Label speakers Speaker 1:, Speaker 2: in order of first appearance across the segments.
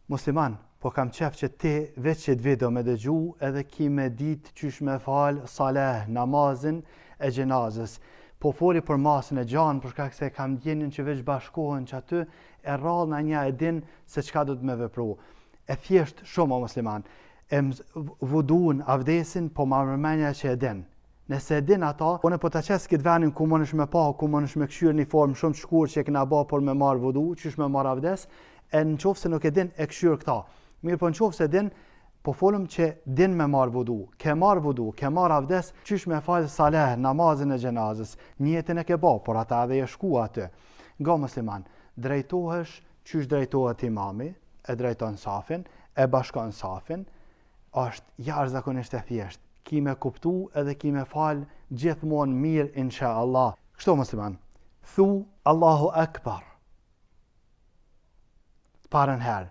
Speaker 1: musliman, po kam qef që ti veç që të video me dëgju edhe ki me dit qysh me fal saleh, namazin e gjenazës. Po foli për masën e gjanë, për shkak se kam djenin që veç bashkohen që aty e rrallë në një e din se qka do të me vepru. E thjesht shumë o musliman, e vudun, avdesin, po ma mërmenja që e din. Nëse e din ata, unë po të qesë këtë venin ku më nësh me pa, ku më nësh me këshyrë një formë shumë të shkur që e këna ba për me marë vudu, qysh me marë avdes, e në qofë se nuk e din e këshyrë këta. Mirë po në qofë se din, po folëm që din me marë vudu, ke marë avdes, qysh me falë saleh, namazin e gjenazës, njetin e ke ba, por ata edhe e shku aty. Nga musliman, drejtohesh, qysh drejtohet imami, e drejton safin, e bashkon safin, është jashtëzakonisht e thjeshtë. Ki me kuptu edhe ki me falë gjithmonë mirë, insha Allah. Kështu musliman, thu Allahu Akbar. Të parën herë,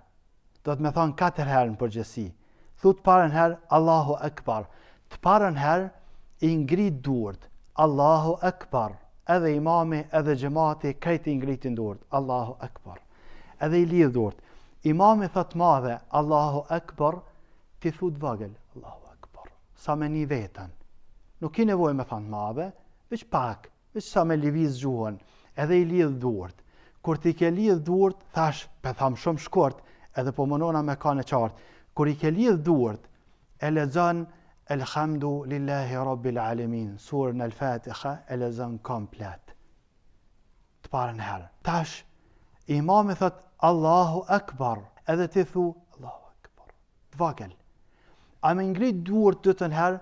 Speaker 1: do të me thonë 4 herë në përgjësi. Thu të parën herë Allahu Akbar. Të parën herë i ngrit duart. Allahu Akbar. Edhe imami, edhe gjemati, krejt i ngritin duart. Allahu Akbar. Edhe i lidh duart. Imami thot madhe, Allahu Akbar, ti thu të vogël, Allahu sa me një vetën. Nuk ki nevoj me thanë madhe, veç pak, veç sa me liviz gjuhën, edhe i lidh duart. Kur ti ke lidh duart, thash, pe tham shumë shkort, edhe po mënona me ka në qartë. Kur i ke lidh duart, e lexon Elhamdu lillahi rabbil alamin, surën al-Fatiha, e lexon komplet. Të parën herë. Tash, imami thot, Allahu Akbar, edhe ti thu, Allahu Akbar. Të vogël. A me ngrit duart dytën herë,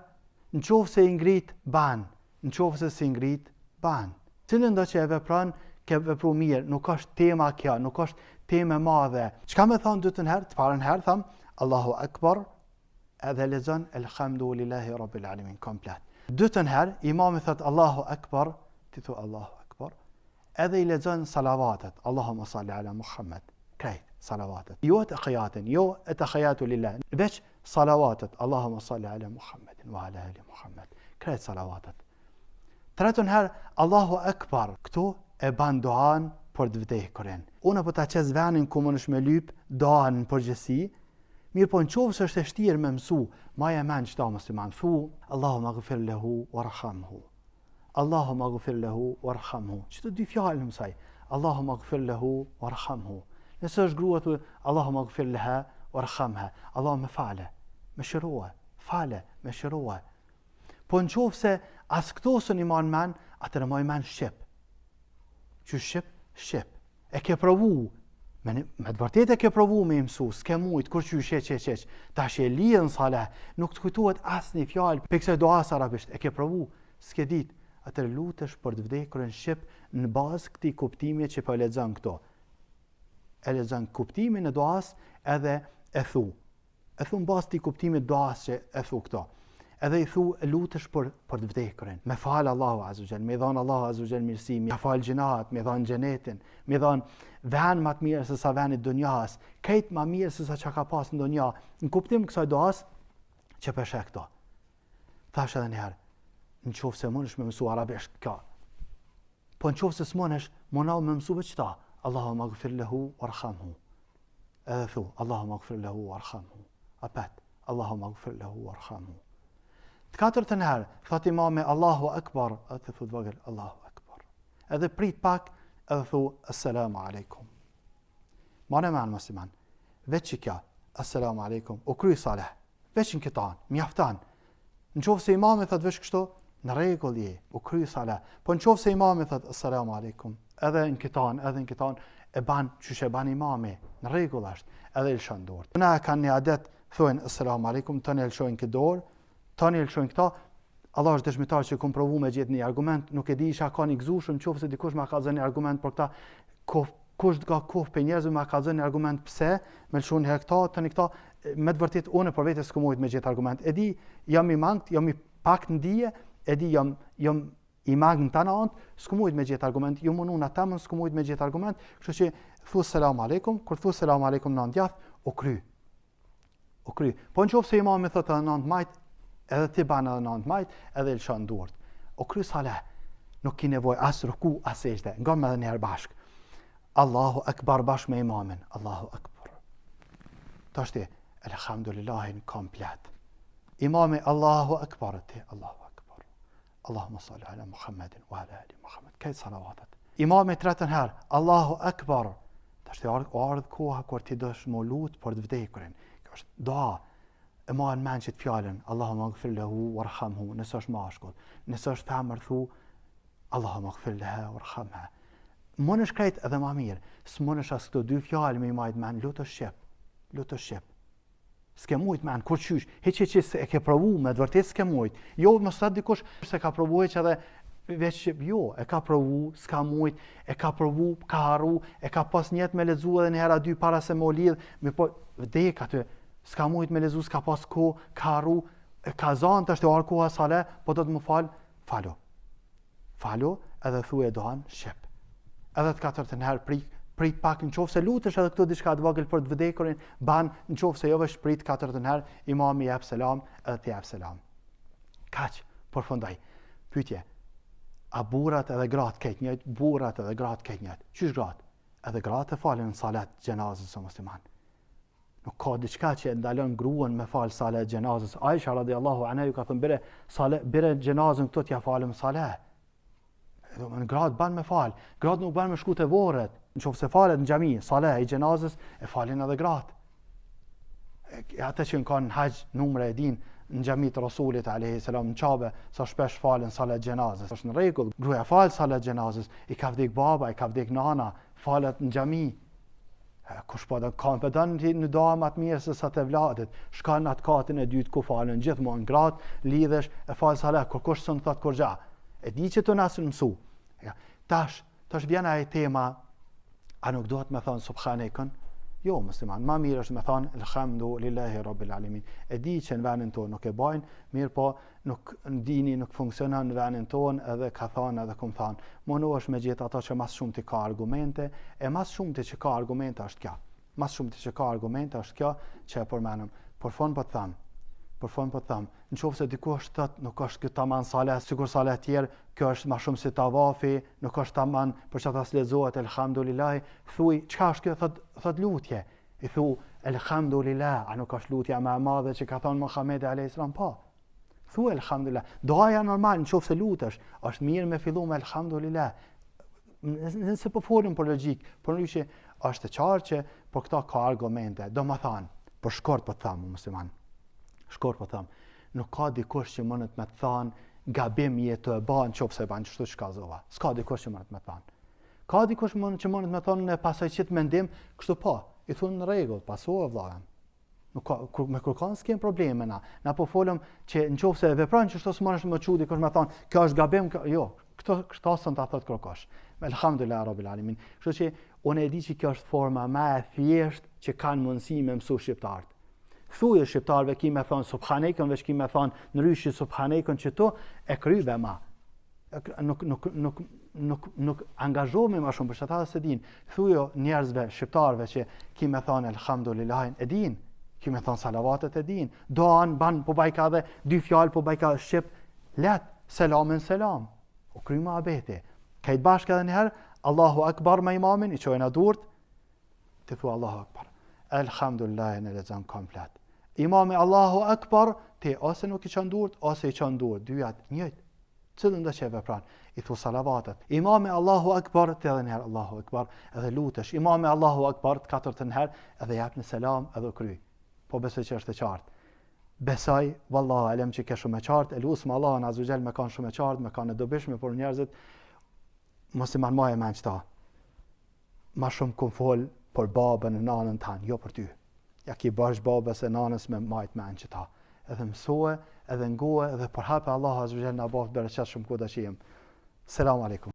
Speaker 1: në qofë se i ngrit ban, në qofë se si ngrit ban. Cilën do që e vepran, ke vepru mirë, nuk është tema kja, nuk është tema madhe. Qka me thonë dytën herë, të parën herë, thamë, Allahu Akbar, edhe lezon, Elhamdu lillahi rabbil alamin, komplet. Dytën herë, imami thëtë Allahu Akbar, ti thu Allahu Akbar, edhe i lezon salavatet, Allahumma salli ala Muhammed, krejt salavatet. Jo e të khajatin, jo e të khajatu lillahi, veç salavatet, Allahumma salli ala Muhammedin wa ala ali Muhammed. Krejt salavatet. Tretën herë, Allahu Akbar. Këtu e ban doan për të vdekurin. Unë po ta qes venin ku më nësh me lyp doan në përgjësi, mirë po në qovë së është e shtirë me mësu, ma e men qëta musliman, thu, Allahumma gëfir lehu warhamhu. Allahumma gëfir lehu warhamhu. Qëtë dy fjallë në mësaj. Allahumma gëfir lehu warhamhu. Nësë është grua thu, Allahumma gëfir leha warhamha. Allah me fale, me shërohe, fale, me shërohe. Po në qovë se as këto së një manë men, atër ma i men shqip. Që shqip. E ke provu, me të vërtet e ke provu me imësu, s'ke mujtë, kur që sheq. Ta që e lidhën saleh, nuk të kujtuat as një fjallë, për këse doas arabisht, e ke provu, s'ke dit, atër lutesh për të vdekurën shqip në bazë këti kuptimi që po e lexon këto. E lexon kuptimin e doas edhe e thu. E thu në bazë të kuptimit doas që e thu këto. Edhe i thu lutesh për të vdekurën. Me falë Allahu Azza me dhanë Allahu Azza mirësi, me falë gjinat, me dhanë gjenetin, me dhanë ven më të mirë se sa venit dunjas, krejt më mirë se sa që ka pas në dunja. Në kuptim kësaj doas që peshe këto. Thash edhe njëherë, në qofë se mënesh me mësu arabisht ka. Po në qofë se s'mënesh, mënau me mësu veçta. Allahumma gëfir lehu warhamhu. Edhe thu, Allahumma gëfir lehu warhamhu. Apet, Allahumma gëfir lehu warhamhu. Të katërtën herë, thot imami Allahu Akbar, edhe thu të vogël Allahu Akbar. Edhe prit pak, edhe thu Assalamu alaikum. Mane me anë musliman, veç që kja, Assalamu alaikum, u kry saleh, veç në këtan, mjaftan. Në qofë se imami thot veç kështu, në regull je, u kry saleh. Po në qofë se imami thot Assalamu alaikum, edhe në këtan, e ban që e ban imami, në regull është, edhe i lëshon dorë. Në e kanë një adet, thujnë Assalamu alaikum, të një lëshojnë këtë dorë, tani e lëshojnë këta, Allah është dëshmitar që kom provu me gjithë një argument, nuk e di isha ka një gëzushëm, qofë se dikush ma ka zënë një argument për këta, kush nga kohë për njerëzve ma ka zënë një argument pëse, me lëshojnë her këta, tani këta, me të vërtit, unë për vete s'ku mujt me gjithë argument. E di, jam i mangt, jam i pak në dije, e di, jam i mangt në të antë, s'ku mujt me gjithë argument, ju mënu në temën, s'ku mujt me gjithë argument, kështu që thu selam aleikum, kur thu selam aleikum në ndjath, u kry. Po në qofë se imami thotë në majt, edhe ti banë edhe nëndë majt, edhe i lëshon duart. O kry saleh, nuk ki nevoj as ruku, as sejde, nga me edhe njerë bashk. Allahu Akbar bashk me imamin, Allahu Akbar. Tashti, elhamdulillahin komplet. Imami Allahu Akbar ti, Allahu Akbar. Allahumma salli ala Muhammedin wa ala ali Muhammed. Këtë salavatet. Imami tretën herë, Allahu Akbar. Tashti ardhë koha kur ti dësh më lutë për të vdekurin. Kjo është doa. E ma në menë që të fjallën, Allahumma gëfir lehu warhamhu, nësë është mashkull. Nësë është femër thu, Allahumma gëfir leha warhamha. Më në shkrejt edhe ma mirë, së më në shas këto dy fjallë me i majtë menë, lutë shqip. S'ke mujt menë, kur qysh, heq se e ke provu me dëvërtet s'ke mujt. Jo, më së dikush se ka provu që edhe veç shqip, jo, e ka provu, s'ka mujt, e ka provu, ka haru, e ka pas njet me lezu edhe një hera dy para se më lidh, me po vdek aty, s'ka mujt me lezu, s'ka pas ko, ka haru, ka zanë të është e arë koha sale, po do të më falë, falo, edhe thuje dohan shqip. Edhe të katërtën herë prit pak në qofë se lutesh edhe këto diçka të vogël për të vdekurin, ban në qofë se jo vesh prit katërtën herë, imami jep selam edhe ti jep selam. Kaq, përfundoj. Pyetje, a burrat edhe gratë këtë njëjtë, burrat edhe gratë këtë njëjtë? Qysh gratë? Edhe gratë e falen në salat gjenazës o musliman. Nuk ka diçka që ndalon gruan me fal salat gjenazës. Aisha radiallahu anha ju ka thënë bire gjenazën këto t'ja falem salat. Gratë ban me falë, gratë nuk ban me shku të vorët, në qofë se falet në gjami, salat i gjenazës, e falin edhe gratë. Ata që në kanë haqë numre e din në gjami të Rasulit a.s. në qabe, sa shpesh falen salat gjenazës. Është në rregull, gruaja falë salat gjenazës, i ka vdek baba, i ka vdek nana, falet në gjami. Kush po të kanë pëdën në doa më të mirë se sa të vladit, shkan në atë katin e dytë ku falen, gjithmonë gratë, lidhesh, e falë salat, kur kush së në thëtë kur gja. E di që të nasë në mësu. Tash vjena e tema, a nuk duhet me thonë subhanekën? Jo, musliman, ma mirë është me thonë elhamdulillahi rabbil alamin. E di që në venin tonë nuk e bajnë, mirë po nuk në dini nuk funksionon në venin tonë edhe ka thonë edhe kum thonë. Mono është me gjithë ato që mas shumë të ka argumente, e mas shumë të që ka argumente është kjo. Mas shumë të që ka argumente është kjo që e përmenëm. Por fond po të thamë, në qofë se dikush thot nuk është këtë taman salat, sikur salat tjerë, kjo është ma shumë si tavafi, nuk është taman për që ta s'lezohet, elhamdulillahi, thuj, qka është kjo, thot lutje, i thu, elhamdulillah, a nuk është lutja me madhe që ka thonë Muhamedi a.s. Pa, thu elhamdulillah, doaja normal, në qofë se lutesh, është mirë me fillu me elhamdulillah, nëse po folim për logjik, për në që është të qarë që për këta ka argumente, do më thanë, për shkort për thamë, musliman. Shkor po tham, nuk ka dikush që mënet me të thanë gabim jetë e banë qofë se banë qështu që ka zova. S'ka dikush që mënet me të thanë. Ka dikush që mënet me thanë në pasaj qitë mendim, kështu pa, i thunë në regull, pasu e vlagëm. Me kërkan s'kem probleme na. Na po folëm që në qofë se vepran që shto s'mën është më qu dikush me thanë, kjo është gabim, jo, këto sën të thot kërkosh. Elhamdulillah rabbil alamin. Kështu që unë e di që kjo është forma me e thjesht që kanë mundësi me mësu shqiptarët. Thuje shqiptarëve ki me thonë subhanekën, veç ki me thonë në ryshi subhanekën që to e krybe ma. Nuk angazhohemi ma shumë, për që ta dhe se din. Thuje njerëzve shqiptarëve që ki me thonë elhamdulillahin e din, ki me thonë salavatet e din. Doan, ban, po bajka dhe dy fjallë, po bajka shqip, let, selamin selam. O kryma abeti. Kajt bashkë edhe njëherë, Allahu Akbar me imamin, i qojnë a durt, të thua Allahu Akbar. Elhamdulillahi në lezën komplet. Imami Allahu Akbar, ti ose nuk i qënë durt, ose i qënë durt. Dyjat njëjtë. Cëllën dhe që e vepran. I thu salavatet. Imami Allahu Akbar, të edhe njëherë Allahu Akbar, edhe lutesh. Imami Allahu Akbar, të katërtë njëherë, edhe jep në selam, edhe kry. Po besoj që është e qartë. Besoj, vallahu alem që ke shumë e qartë, e lusëm Allah në azugjel me kanë shumë e qartë, me kanë e dobishme, por njerëzit, musliman ma e men qëta. Ma shumë kum fol për babën e nanën tanë, jo për ty. Ja ki bash babës e nanës me majtë men që ta. Edhe mësohe, edhe ngohe, edhe përhape Allah azugjel në abafë bërë qatë shumë kuda që jem. Selamu alaikum.